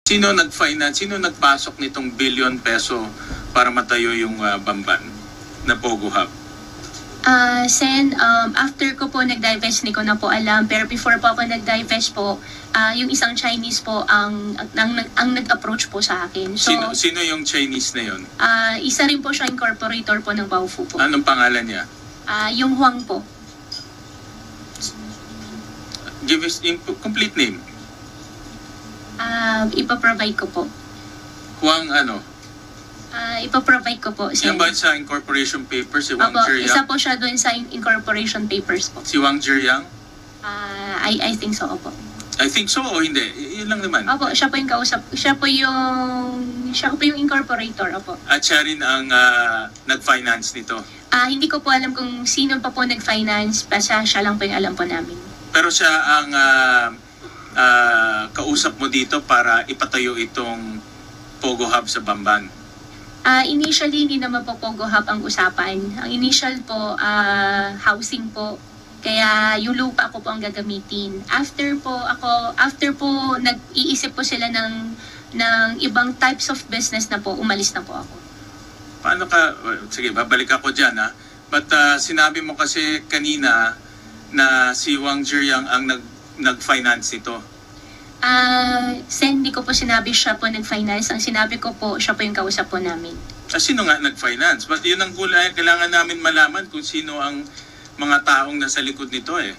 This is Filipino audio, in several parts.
Sino nag-finance, sino nagpasok nitong billion peso para matayo yung Bamban na Pogo Hub? Sen, after ko po nag-divest, hindi ko na po alam. Pero before po ako nag-divest po, yung isang Chinese po ang nag-approach po sa akin. So, Sino yung Chinese na yun? Isa rin po siya incorporator po ng Baofu po. Anong pangalan niya? Yung Huang po. Give us complete name. Ipaprovide ko po. Huang ano? Ipaprovide ko po. Yan ba sa incorporation papers? Si Wang Opo, Jiryang? isa po siya doon sa incorporation papers po. Si Wang Jiryang? I think so, opo. I think so o hindi? Yun lang naman. Opo, siya po yung kausap. Siya po yung incorporator, opo. At siya rin ang nag-finance nito. Hindi ko po alam kung sino pa po nag-finance, basta siya lang po yung alam po namin. Pero siya ang kausap mo dito para ipatayo itong Pogo Hub sa Bamban. Initially, hindi naman po Pogo Hub ang usapan. Ang initial po, housing po. Kaya yung lupa ko po ang gagamitin. After po nag-iisip po sila ng ibang types of business na po, umalis na po ako. Paano ka, sige, babalik ako dyan ha. But sinabi mo kasi kanina na si Wang Jiryang ang nag-finance nito. Sen, hindi ko po sinabi siya po nag-finance. Ang sinabi ko po, siya po yung kausap po namin. Sino nga nag-finance? But yun ang kulay, kailangan namin malaman kung sino ang mga taong nasa likod nito eh.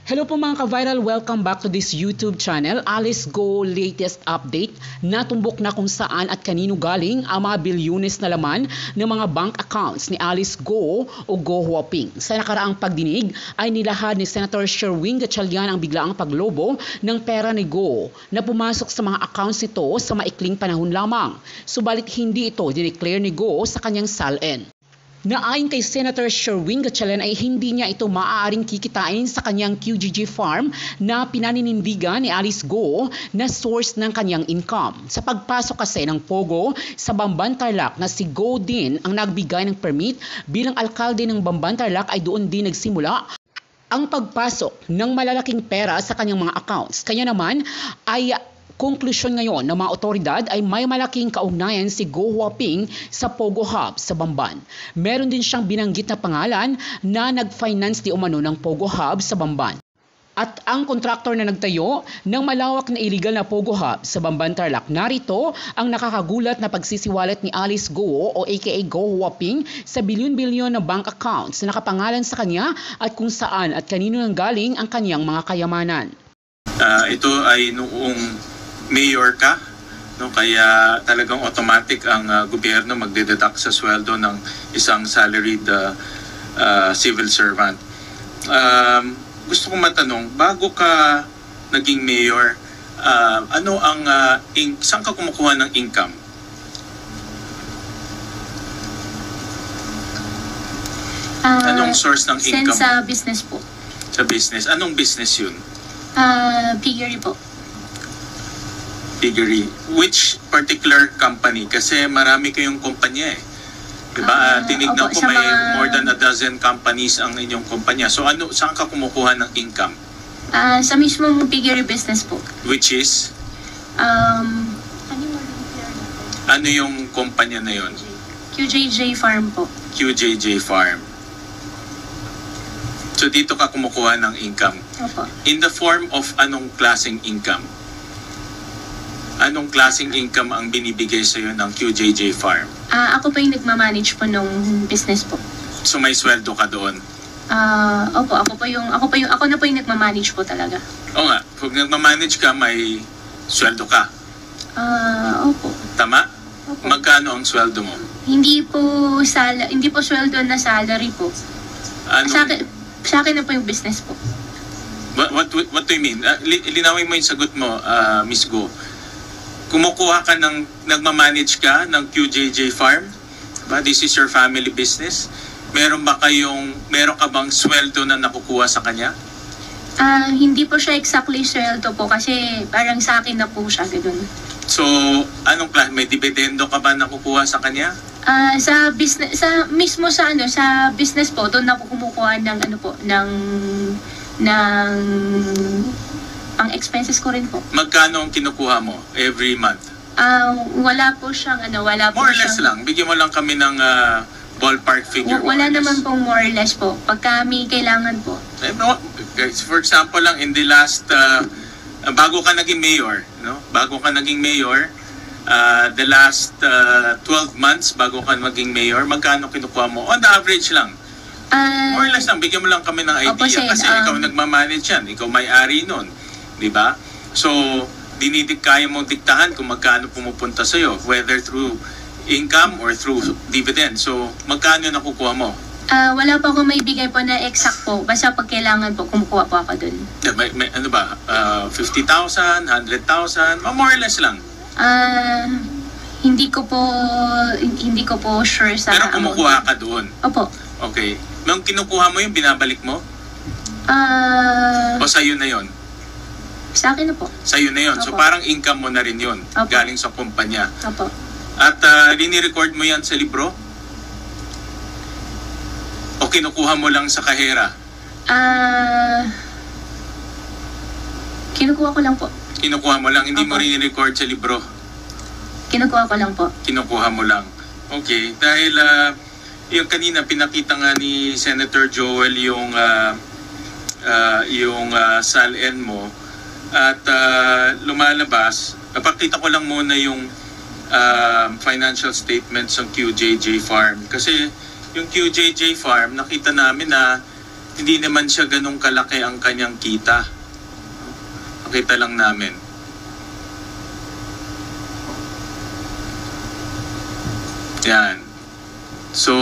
Hello po mga ka-viral, welcome back to this YouTube channel. Alice Go latest update. Natumbok na kung saan at kanino galing ang mga bilyones na laman ng mga bank accounts ni Alice Go o Go Huaping. Sa nakaraang pagdinig ay nilahad ni Senator Sherwin Gatchalian ang biglaang paglobo ng pera ni Go na pumasok sa mga accounts nito sa maikling panahon lamang. Subalit hindi ito dineclare ni Go sa kanyang SALN. Naayon kay Senator Sherwin Gatchalian ay hindi niya ito maaaring kikitain sa kanyang QJJ farm na pinaninindigan ni Alice Go na source ng kanyang income. Sa pagpasok kasi ng Pogo sa Bamban Tarlac na si Go din ang nagbigay ng permit bilang alkalde ng Bamban Tarlac ay doon din nagsimula ang pagpasok ng malalaking pera sa kanyang mga accounts. Kaya naman ay konklusyon ngayon ng mga otoridad ay may malaking kaugnayan si Go Huaping sa Pogo Hub sa Bamban. Meron din siyang binanggit na pangalan na nag-finance di umano ng Pogo Hub sa Bamban. At ang kontraktor na nagtayo ng malawak na illegal na Pogo Hub sa Bamban Tarlac. Narito ang nakakagulat na pagsisiwalat ni Alice Go o aka Go Huaping sa bilyon-bilyon na bank accounts na nakapangalan sa kanya at kung saan at kanino nang galing ang kanyang mga kayamanan. Ito ay noong mayor ka, no? Kaya talagang automatic ang gobyerno magdededuct sa sweldo ng isang salaried civil servant. Gusto kong matanong, bago ka naging mayor, ano ang saan ka kumukuha ng income? Anong source ng income? Sa business po. Sa business. Anong business yun? Piggery po. Piggery. Which particular company? Kasi marami kayong kumpanya eh. Diba? Tinignan ko may more than a dozen companies ang inyong kumpanya. So saan ka kumukuha ng income? Sa mismong piggery business po. Which is? Ano yung kumpanya na yon? QJJ Farm po. QJJ Farm. So dito ka kumukuha ng income. Opo. In the form of anong klaseng income? Anong klaseng income ang binibigay sa iyo ng QJJ Farm? Ako pa yung nagmamanage po nung business po. So may sweldo ka doon? Opo, ako na po yung nagmamanage po talaga. Oo nga, kung nagmamanage ka, may sweldo ka. Opo. Tama? Opo. Magkano ang sweldo mo? Hindi po sweldo na salary po. Sa akin na po yung business po. What do you mean? Linawin mo yung sagot mo, Miss Go. Kumukuha ka nagmamanage ka ng QJJ Farm? Ba, this is your family business? Meron ka bang sweldo na nakukuha sa kanya? Hindi po siya exactly sweldo po kasi parang sa akin na po siya, gano'n. So, may dividendo ka ba nakukuha sa kanya? Sa business, sa business po, doon na po kumukuha ng pang expenses ko rin po. Magkano ang kinukuha mo every month? Wala po siyang wala po More or less siyang... lang. Bigyan mo lang kami ng ballpark figure. Wala more or less. naman pong more or less po. Pagka may kailangan po. Guys, for example lang, in the last, bago ka naging mayor, no? Bago ka naging mayor, the last 12 months bago ka maging mayor, magkano kinukuha mo? On the average lang. More or less lang, bigyan mo lang kami ng idea. Opo, Sen, kasi ikaw nagmamanage yan, ikaw may-ari nun. Di ba? So, kaya mong diktahan kung magkano pumupunta sa'yo, whether through income or through dividend. So, magkano nakukuha mo? Wala pa akong may bigay po na exact po. Basta pag kailangan po, kumukuha po ako dun. May ano ba? 50,000, 100,000? More or less lang. Hindi ko po sure sa Pero kumukuha ka doon. Opo. Okay. Nung kinukuha mo yung binabalik mo? O sa'yo na yon? Sa akin na po. Sa'yo na yon. So Opo. parang income mo na rin yon. Opo. Galing sa kumpanya. Opo. At rini-record mo yan sa libro? O kinukuha mo lang sa kahera? Kinukuha ko lang po. Kinukuha mo lang, hindi mo Opo. rini-record sa libro? Kinukuha ko lang po. Kinukuha mo lang. Okay. Dahil yung kanina pinakita nga ni Senator Joel yung SALN mo at lumalabas. Napakita ko lang muna yung financial statements ng QJJ Farm. Kasi yung QJJ Farm, nakita namin na hindi naman siya ganun kalaki ang kanyang kita. Nakita lang namin. Yan. So,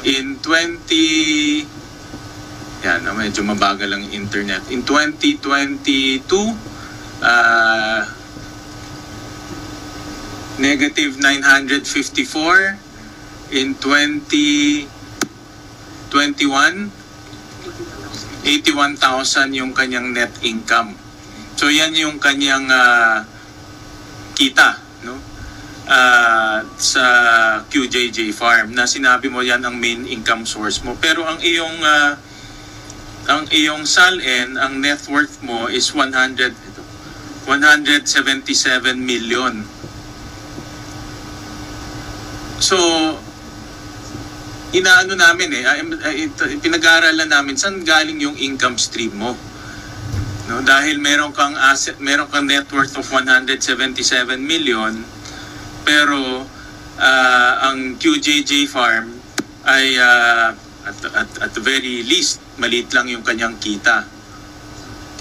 in 20... Yan, medyo mabagal ang internet. In 2022, negative 954. In 2021, 81,000 yung kanyang net income. So, yan yung kanyang kita, no? Sa QJJ Farm na sinabi mo yan ang main income source mo. Pero ang iyong SALN, ang net worth mo is 177 million. So, inaano namin pinag-aaralan namin saan galing yung income stream mo. No, dahil meron kang net worth of 177 million, pero ang QJJ Farm ay at the very least maliit lang yung kanyang kita.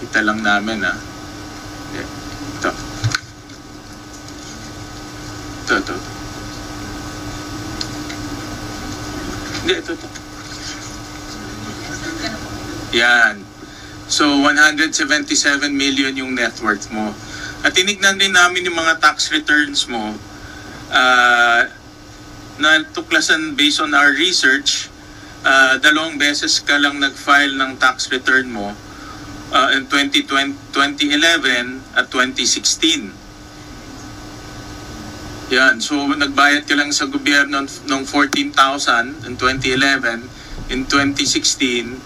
Kita lang namin Ito. Hindi, ito. Yan. So, 177 million yung net worth mo. At tinignan din namin yung mga tax returns mo na tuklasan based on our research. 2 beses ka lang nag-file ng tax return mo in 2011 at 2016. Yan. So, nagbayad ka lang sa gobyerno ng 14,000 in 2011. In 2016,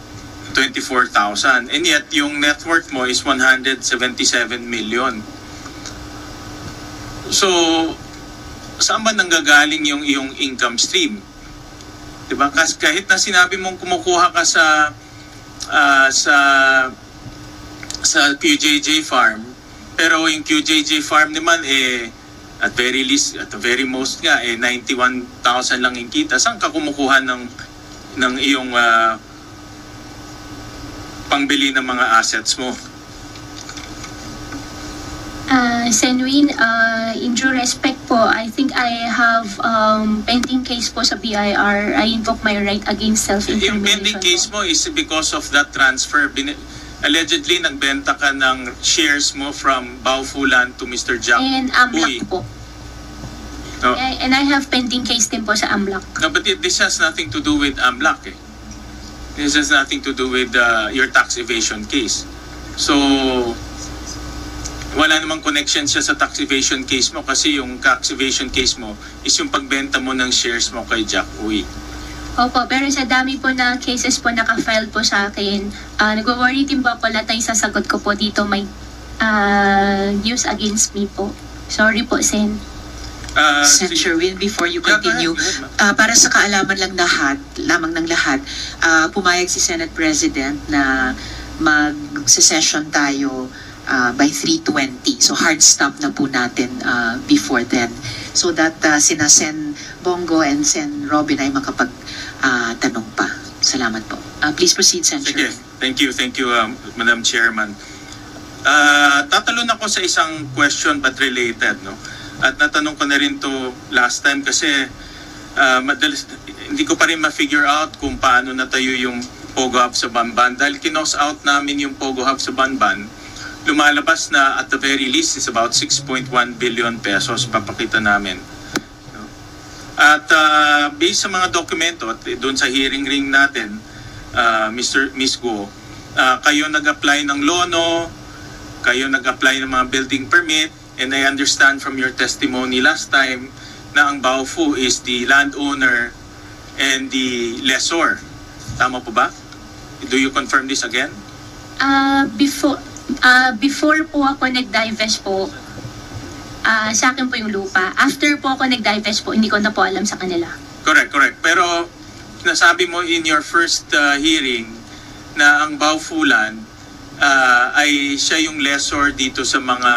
24,000. And yet, yung net worth mo is 177 million. So, saan ba nanggagaling yung iyong income stream? Diba? Kasi kahit na sinabi mong kumukuha ka sa QJJ Farm, pero yung QJJ Farm naman at very least, at the very most nga 91,000 lang yung kita. Saan ka kumukuha ng iyong pangbili ng mga assets mo? Senwin, in due respect po, I think I have pending case po sa BIR. I invoke my right against self-incrimination. Yung pending case mo is because of that transfer. Allegedly, nagbenta ka ng shares mo from Baufulan to Mr. Jack And AMLAC po. No. And I have pending case din po sa AMLAC. No, but this has nothing to do with AMLAC. This has nothing to do with your tax evasion case. So, wala namang connection siya sa tax evasion case mo kasi yung tax evasion case mo is yung pagbenta mo ng shares mo kay Jack Uy. Opo, pero sa dami po na cases po naka-file po sa akin, nag-worry din po ako lahat ng sasagot ko po dito may use against me po. Sorry po, Sen. Sen. Sherwin, before you continue, para sa kaalaman lang lamang ng lahat, pumayag si Senate President na mag-session tayo by 3:20. So hard stop na po natin before then. So that sina Sen Bongo and Sen Robin ay makapag-tanong pa. Salamat po. Please proceed, Sen. Sige, thank you, Madam Chairman. Tatalon ako sa isang question but related, no? At natanong ko na rin to last time kasi madalas, hindi ko pa rin ma-figure out kung paano natayo yung Pogo Hub sa Banban. Dahil kinos out namin yung Pogo Hub sa Banban, lumalabas na at the very least is about 6.1 billion pesos papakita namin. No? At based sa mga dokumento at doon sa hearing ring natin, Miss Go, kayo nag-apply ng lono, kayo nag-apply ng mga building permit, and I understand from your testimony last time na ang Baofu is the landowner and the lessor. Tama po ba? Do you confirm this again? Before po ako nag-divest po, sa akin po yung lupa. After po ako nag-divest po, hindi ko na po alam sa kanila. Correct. Pero nasabi mo in your first hearing na ang Baofu land ay siya yung lessor dito sa mga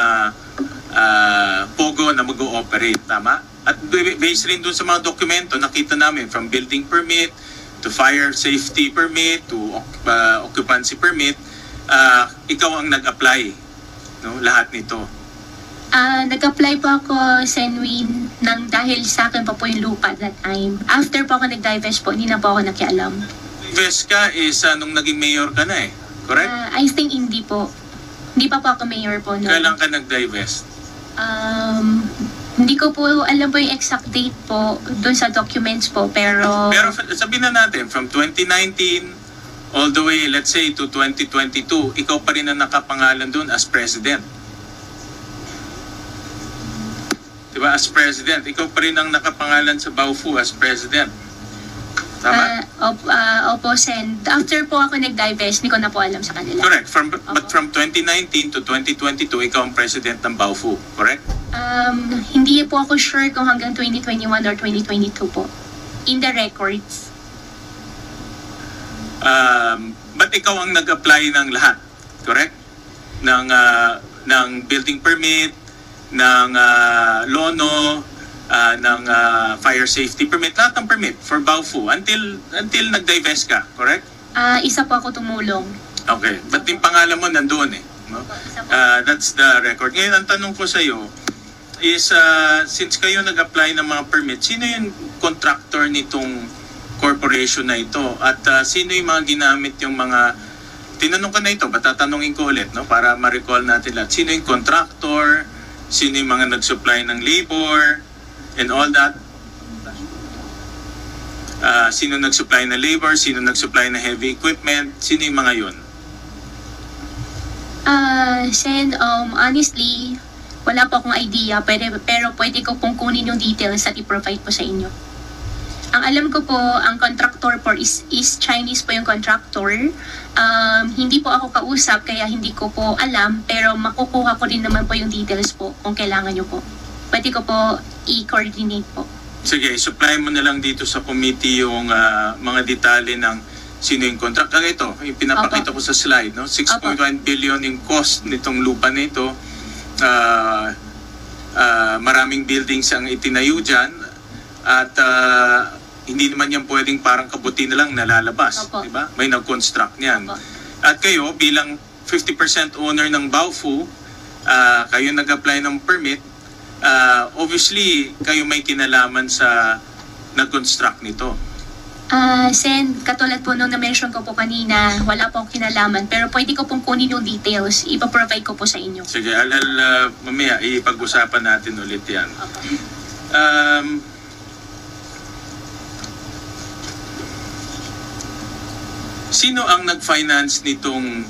Pogo na mag-ooperate, tama? At based rin dun sa mga dokumento, nakita namin from building permit to fire safety permit to occupancy permit, ikaw ang nag-apply, no? Lahat nito. Nag-apply po ako, Senwin, nang dahil sa akin pa po yung lupa at that time. After po ako nag-divest po, hindi na po ako nakialam. Divest ka is nung naging mayor ka na correct? I think hindi po. Hindi pa po ako mayor po noon. Kailan ka nag-divest? Hindi ko po alam po yung exact date po doon sa documents po, pero sabihin na natin, from 2019 all the way, let's say, to 2022, ikaw pa rin ang nakapangalan doon as president. Diba? As president. Ikaw pa rin ang nakapangalan sa Baofu as president. Tama? Opo, Sen. After po ako nag-divest, hindi ko na po alam sa kanila. Correct. But from 2019 to 2022, ikaw ang president ng Baofu. Correct? Hindi po ako sure kung hanggang 2021 or 2022 po. In the records. But ikaw ang nag-apply ng lahat. Correct? Ng building permit, ng lono, ng fire safety permit, lahat ng permit for Baofu until nag-divest ka, correct? Isa po ako tumulong. Okay, but yung pangalan mo nandoon no? That's the record. Ngayon, ang tanong ko sa iyo is, since kayo nag-apply ng mga permit, sino yung contractor nitong corporation na ito? At sino yung mga ginamit yung mga, tinanong ko na ito, but tatanungin ko ulit, no? Para ma-recall natin lahat. Sino yung contractor? Sino yung mga nag-supply ng labor? And all that. Sino nag-supply na labor, sino nag-supply na heavy equipment, sino yung mga yun? Sen, honestly, wala po akong idea, pero pwede ko pong kunin yung details at i-provide po sa inyo. Ang alam ko po, ang contractor po is Chinese po yung contractor. Hindi po ako kausap, kaya hindi ko po alam, pero makukuha ko rin naman po yung details po kung kailangan nyo po. Pwede ko po i-coordinate po. Sige, supply mo na lang dito sa committee yung mga detalye ng sino yung contract. Kaya ito, yung pinapakita ko sa slide, no? 6.1 billion yung cost nitong lupa na ito. Maraming buildings ang itinayo dyan. At hindi naman yan pwedeng parang kabuti na lang nalalabas. Diba? May nag-construct niyan. At kayo, bilang 50% owner ng Baofu, kayo nag-apply ng permit, obviously, kayo may kinalaman sa nag-construct nito. Sen, katulad po nung na-mention ko po kanina, wala po akong kinalaman, pero pwede ko pong kunin yung details, ipaprovide ko po sa inyo. Sige, mamaya, ipag-usapan natin ulit yan. Sino ang nag-finance nitong,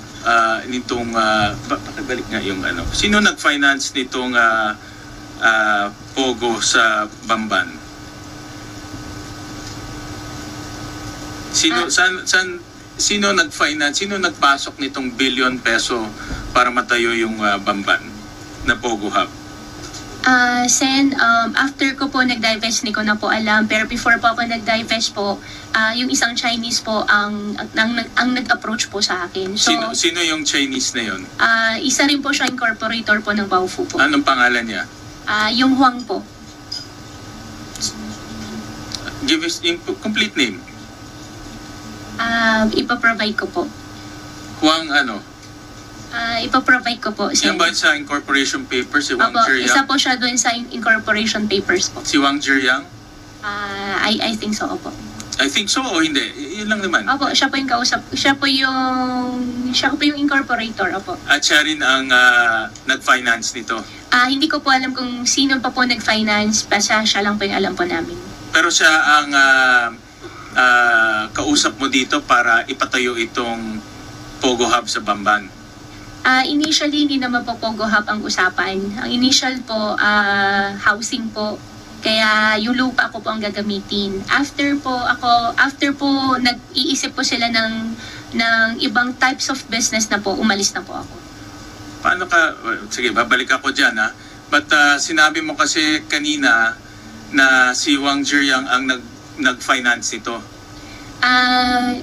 pakibalik nga yung ano, sino nag-finance nitong Pogo sa Bamban? Sino, saan sino nag-finance, sino nagpasok nitong billion peso para matayo yung Bamban na Pogo Hub? Sen, after ko po nag-divest, hindi ko na po alam. Pero before po ako nag-divest po, yung isang Chinese po ang nag-approach po sa akin. So, Sino yung Chinese na yun? isa rin po siya incorporator po ng Baofu po. Anong pangalan niya? Yung Huang po. Give us yung complete name. Ipaprovide ko po. Huang ano? Ipaprovide ko po. Yan ba sa incorporation papers, si Wang Opo, Jiryang? isa po siya doon sa incorporation papers po. Si Wang Jiryang? I think so, opo. I think so o hindi? Yun lang naman. Opo, siya po yung kausap. Siya po yung incorporator, opo. At siya rin ang nag-finance nito. Hindi ko po alam kung sino pa po nag-finance, basta siya lang po yung alam po namin. Pero siya ang kausap mo dito para ipatayo itong Pogo Hub sa Bamban. Initially, hindi naman po Pogo Hub ang usapan. Ang initial po, housing po. Kaya yung lupa ko po ang gagamitin. After po nag-iisip po sila ng ibang types of business na po, umalis na po ako. Paano ka, sige, babalik ako dyan ha. But sinabi mo kasi kanina na si Wang Jiryang ang nag-finance nito.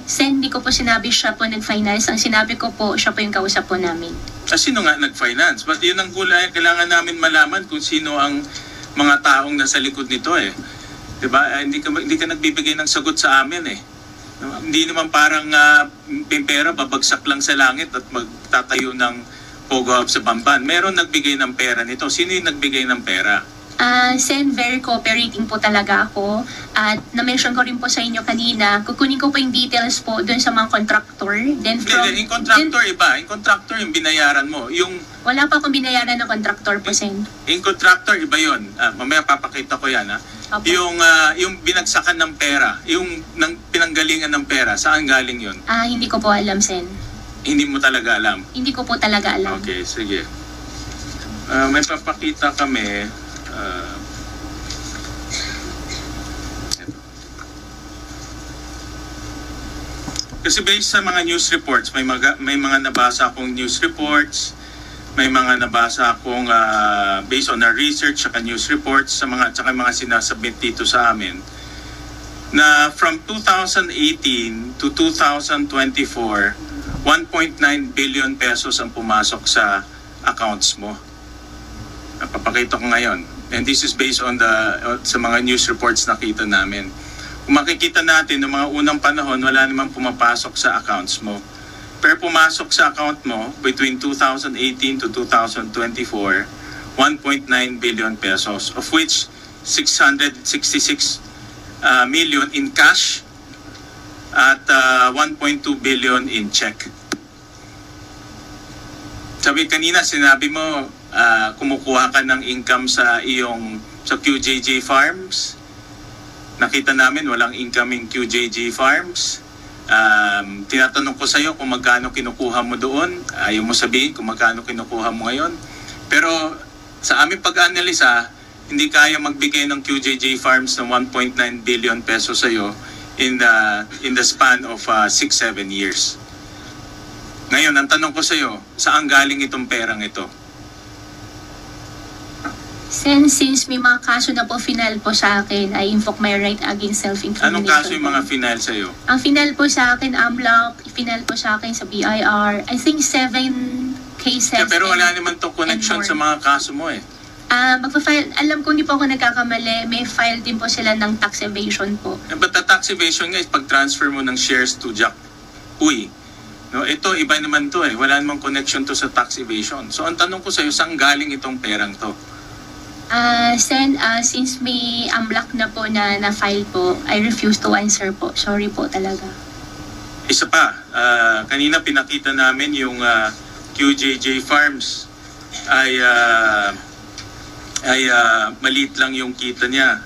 Sen, hindi ko po sinabi siya po nag-finance. Ang sinabi ko po, siya po yung kausap po namin. Sino nga nag-finance? But yun ang gulay, kailangan namin malaman kung sino ang mga taong nasa likod nito eh. Diba? Hindi ka nagbibigay ng sagot sa amin eh. Hindi naman parang pera babagsak lang sa langit at magtatayo ng Pogo Hub sa Bamban. Meron nagbigay ng pera nito. Sino yung nagbigay ng pera? Sen, very cooperating po talaga ako. At na-mention ko rin po sa inyo kanina, kukunin ko po yung details po doon sa mga contractor. Then Yung contractor iba. Yung contractor yung binayaran mo. Wala pa akong binayaran ng contractor po, Sen. Yung contractor iba yun. Mamaya papakita ko yan ha. Opo. Yung binagsakan ng pera, yung pinanggalingan ng pera, saan galing yun? Hindi ko po alam, Sen. Hindi mo talaga alam. Hindi ko po talaga alam. Okay, sige. May papakita kami. Ito. Kasi based sa mga news reports, may mga nabasa akong news reports, may mga nabasa akong based on our research at news reports sa mga sinasubmit dito sa amin na from 2018 to 2024, 1.9 billion pesos ang pumasok sa accounts mo. Papakita ko ngayon. And this is based on sa mga news reports nakita namin. Kung makikita natin, noong mga unang panahon, wala namang pumapasok sa accounts mo. Pero pumasok sa account mo between 2018 to 2024, 1.9 billion pesos, of which 666 million in cash at 1.2 billion in check. Sinabi mo, kumukuha ka ng income sa QJJ Farms. Nakita namin walang income in QJJ Farms. Tinatanong ko sa iyo kung magkano kinukuha mo doon. Ayaw mo sabihin kung magkano kinukuha mo ngayon. Pero sa aming pag-analisa, hindi kaya magbigay ng QJJ Farms ng 1.9 billion pesos sa iyo in the span of 6-7 years. Ngayon, ang tanong ko sa iyo, saan galing itong perang ito? Since may mga kaso na po final po sa akin, I invoke my right against self-incrimination. Anong kaso yung mga final sa iyo? Ang final po sa akin, AMLAC, final po sa akin sa BIR, I think 7 cases. Pero wala naman to connection sa mga kaso mo eh. Magpa-file, alam ko hindi po ako nagkakamali, may file din po sila ng tax evasion po. But the tax evasion nga is pag-transfer mo ng shares to Jack Uy. No, ito, iba naman to eh. Wala namang connection to sa tax evasion. So ang tanong ko sa iyo, saan galing itong perang to? Since may AMLAC na po na file po, I refuse to answer po. Sorry po talaga. Isa pa, kanina pinakita namin yung QJJ Farms ay maliit lang yung kita niya.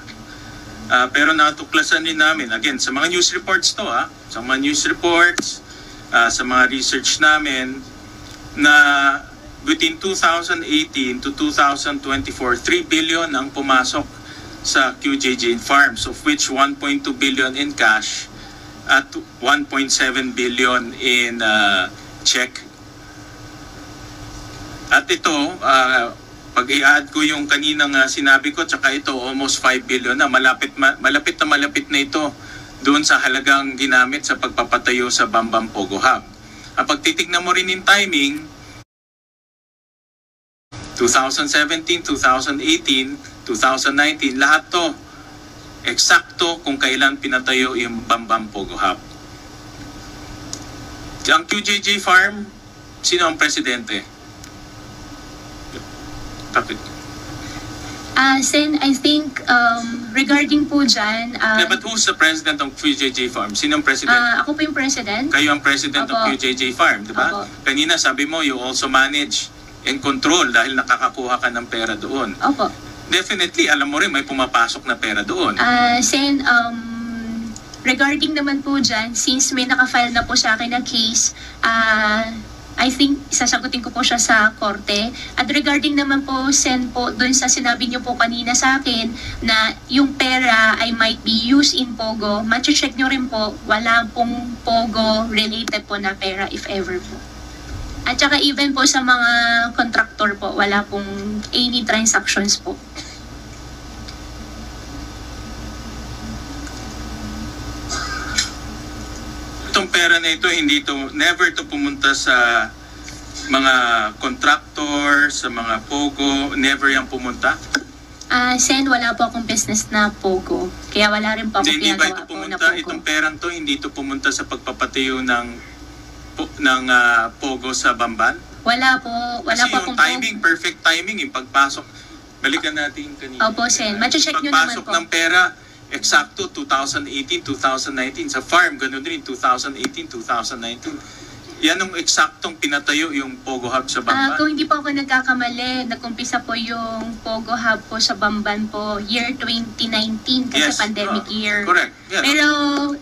Pero natuklasan din namin, again, sa mga news reports to sa mga news reports, sa mga research namin, na between 2018 to 2024, 3 billion ang pumasok sa QJJ Farms, of which 1.2 billion in cash at 1.7 billion in check. At ito, pag i-add ko yung kaninang sinabi ko, tsaka ito, almost 5 billion na. Malapit na ito doon sa halagang ginamit sa pagpapatayo sa Bambang Pogo Hub. Pag titignan mo rin in timing, 2017, 2018, 2019, lahat to eksakto kung kailan pinatayo yung Bambang Pogo Hub. Ang QJJ Farm, sino ang presidente? Sen, I think regarding po dyan, But who's the president ng QJJ Farm? Sino ang president? ako po yung president. Kayo ang president ng Opo. QJJ Farm, di ba? Opo. Kanina sabi mo, you also manage and control dahil nakakakuha ka ng pera doon. Opo. Definitely, alam mo rin, may pumapasok na pera doon. Sen, regarding naman po dyan, since may nakafile na po sa akin na case, I think sasagutin ko po siya sa korte. At regarding naman po, Sen, po, dun sa sinabi niyo po kanina sa akin na yung pera ay might be used in Pogo, check nyo rin po, wala pong Pogo related po na pera if ever po. At saka even po sa mga contractor po, wala pong any transactions po. Itong pera na ito, never to pumunta sa mga contractor, sa mga Pogo, never yan pumunta. Sen, wala po akong business na Pogo. Kaya wala rin po akong Hindi ba ito pinagawa po na pumunta, Pogo. itong perang to, hindi ito pumunta sa pagpapatayo ng Pogo sa Bamban? Wala po Kasi akong yung timing, perfect timing, yung pagpasok. Balikan natin yung kanina. Opo, Sen. Check nyo naman Pagpasok po. ng pera, eksakto 2018, 2019. Sa farm, ganun din, 2018, 2019. Yan ang eksaktong pinatayo yung Pogo Hub sa Bamban. Kung hindi po ako nagkakamali, nag-umpisa po yung Pogo Hub po sa Bamban po year 2019 kasi Yes, pandemic year. Correct. Yeah, Pero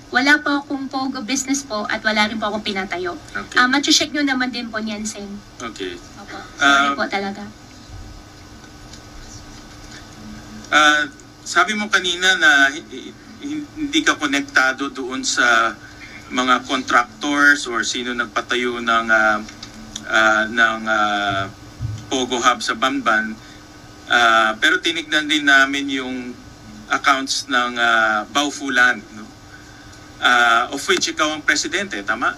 wala po akong Pogo business po at wala rin po akong pinatayo. Okay. Check nyo naman din po niyan, Sen. Okay. Opo. Sorry po talaga. Sabi mo kanina na hindi ka konektado doon sa mga contractors or sino nagpatayo ng Pogo Hub sa Bamban. Pero tinignan din namin yung accounts ng Baufulan, no? Of which ikaw ang presidente, tama?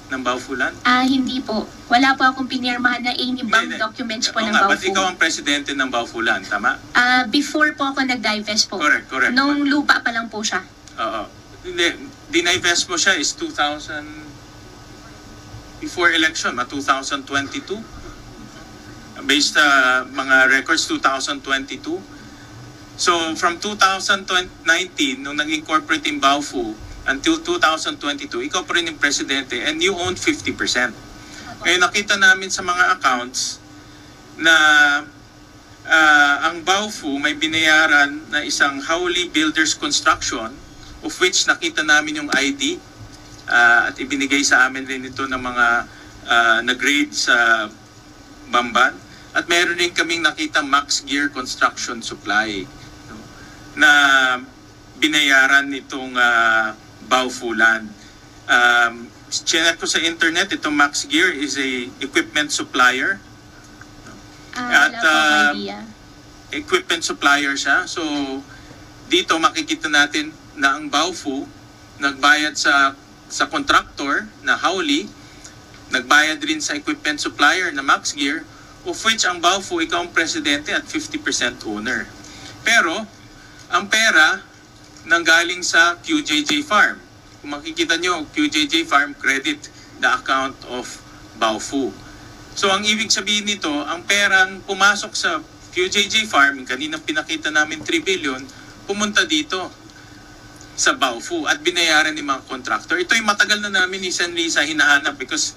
Ng Baufulan? Hindi po. Wala po akong pinirmahan na any bank Hindi. documents po Oo ng nga, but ikaw Baufu. ang presidente ng Baufulan, tama? Before po ako nag-divest po. Correct. Nung lupa pa lang po siya. Oo. Hindi, dinivest mo siya is 2000, before election, 2022. Based sa mga records, 2022. So, from 2019, nung nag-incorporate in Baufu, until 2022, ikaw pa rin yung presidente and you own 50%. Ngayon, nakita namin sa mga accounts na ang Baufu may binayaran na isang Howley Builders Construction, of which nakita namin yung ID at ibinigay sa amin rin ito ng mga nag-grade sa Bamban. At meron rin kaming nakita Max Gear Construction Supply, no, na binayaran nitong Baufulan. Chinek ko sa internet, itong Max Gear is a equipment supplier. Wala At, po akong idea. Equipment supplier siya. So, dito makikita natin na ang Baufu nagbayad sa contractor na Howley, nagbayad rin sa equipment supplier na Max Gear, of which ang Baufu, ikaw ang presidente at 50% owner. Pero, ang pera nanggaling sa QJJ Farm. Kung makikita nyo, QJJ Farm credit the account of Baufu. So, ang ibig sabihin nito, ang perang pumasok sa QJJ Farm, kanina pinakita namin 3 billion, pumunta dito sa Baufu at binayaran ng mga contractor. Ito yung matagal na namin ni Sen. Risa hinahanap because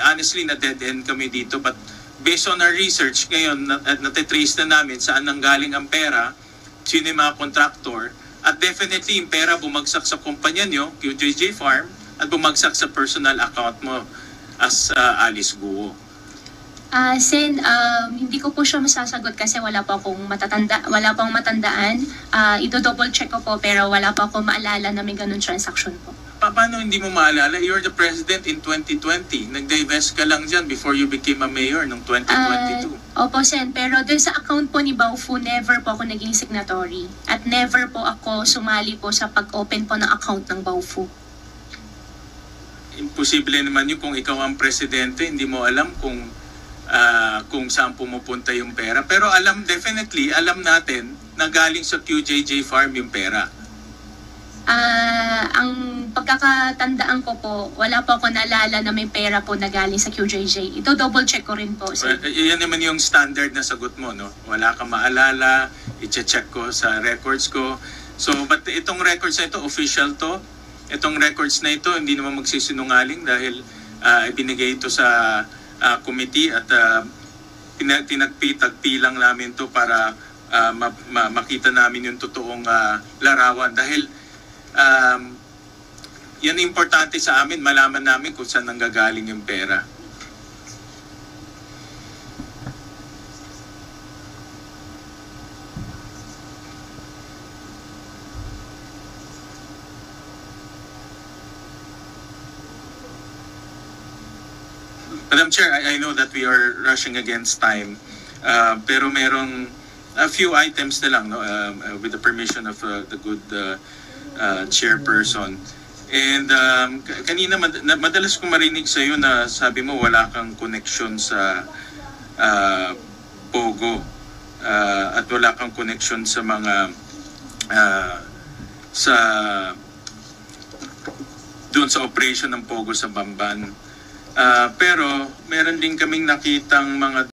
honestly, na-dead end kami dito. But based on our research, ngayon, natitrace na namin saan nanggaling ang pera, sino yung mga contractor, at definitely yung pera bumagsak sa kumpanya nyo, QJJ Farm, at bumagsak sa personal account mo as Alice Guo. Sen, hindi ko po siya masasagot kasi wala pa akong matandaan. Ito double check ko po pero wala pa akong maalala na may ganun transaction po. paano hindi mo maalala? You're the president in 2020. Nag-divest ka lang dyan before you became a mayor noong 2022. Opo, Sen. Pero dun sa account po ni Baofu, never po ako naging signatory. At never po ako sumali po sa pag-open po ng account ng Baofu. Imposible naman yun kung ikaw ang presidente, hindi mo alam kung saan pumupunta yung pera. Pero definitely, alam natin na galing sa QJJ Farm yung pera. Ang pagkakatandaan ko po, wala po ako naalala na may pera po na galing sa QJJ. Ito double check ko rin po. Yan naman yung standard na sagot mo, no? Wala kang maalala, i-check ko sa records ko. So, but itong records na ito, official to. Itong records na ito, hindi naman magsisinungaling dahil ibinigay ito sa committee at tinagpi lang namin to para makita namin yung totoong larawan. Dahil yan importante sa amin, malaman namin kung saan nanggagaling yung pera. Madam Chair, I know that we are rushing against time, pero merong a few items na lang, no, with the permission of the good chairperson. And kanina madalas ko marinig sa iyo na sabi mo wala kang connection sa Pogo at wala kang connection sa mga doon sa operation ng Pogo sa Bamban. Pero meron din kaming nakitang mga